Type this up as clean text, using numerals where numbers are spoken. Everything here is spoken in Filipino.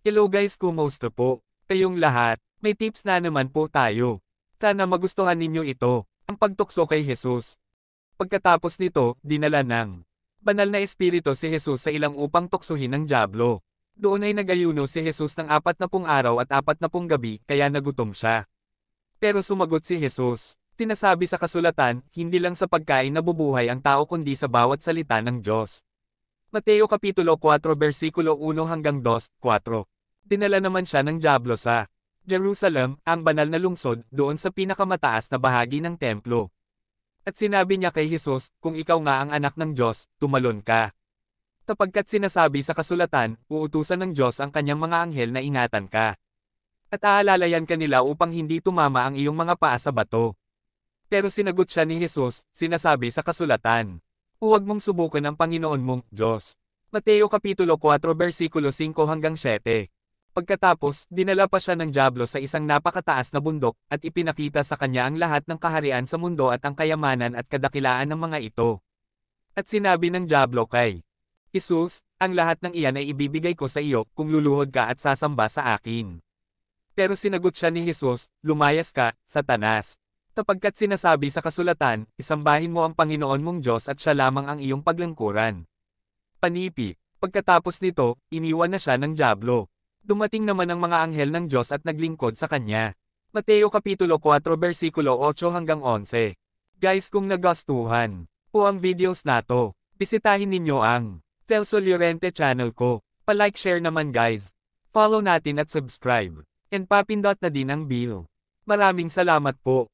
Hello guys, kumusta po? Kayong lahat, may tips na naman po tayo. Sana magustuhan ninyo ito, ang pagtukso kay Jesus. Pagkatapos nito, dinala ng banal na espiritu si Jesus sa ilang upang tuksohin ng dyablo. Doon ay nag-ayuno si Jesus ng 40 araw at 40 gabi kaya nagutom siya. Pero sumagot si Jesus, tinasabi sa kasulatan, hindi lang sa pagkain nabubuhay ang tao kundi sa bawat salita ng Diyos. Mateo Kapitulo 4 versikulo 1 hanggang 2, 4. Dinala naman siya ng dyablo sa Jerusalem, ang banal na lungsod, doon sa pinakamataas na bahagi ng templo. At sinabi niya kay Jesus, kung ikaw nga ang anak ng Diyos, tumalon ka. Sapagkat sinasabi sa kasulatan, uutusan ng Diyos ang kanyang mga anghel na ingatan ka. At aalalayan ka nila upang hindi tumama ang iyong mga paa sa bato. Pero sinagot siya ni Jesus, sinasabi sa kasulatan, huwag mong subukan ang Panginoon mong Diyos. Mateo Kapitulo 4 versikulo 5 hanggang 7. Pagkatapos, dinala pa siya ng dyablo sa isang napakataas na bundok, at ipinakita sa kanya ang lahat ng kaharian sa mundo at ang kayamanan at kadakilaan ng mga ito. At sinabi ng dyablo kay Jesus, ang lahat ng iyan ay ibibigay ko sa iyo kung luluhod ka at sasamba sa akin. Pero sinagot siya ni Jesus, lumayas ka, Satanas. Sapagkat sinasabi sa kasulatan, isambahin mo ang Panginoon mong Diyos at siya lamang ang iyong paglangkuran. Panipi, pagkatapos nito, iniwan na siya ng dyablo. Dumating naman ang mga anghel ng Diyos at naglingkod sa kanya. Mateo Kapitulo 4 versikulo 8 hanggang 11. Guys, kung nagustuhan po ang videos nato, bisitahin ninyo ang Telsol Llorente channel ko. Pa-like share naman guys. Follow natin at subscribe. And papindot na din ang bell. Maraming salamat po.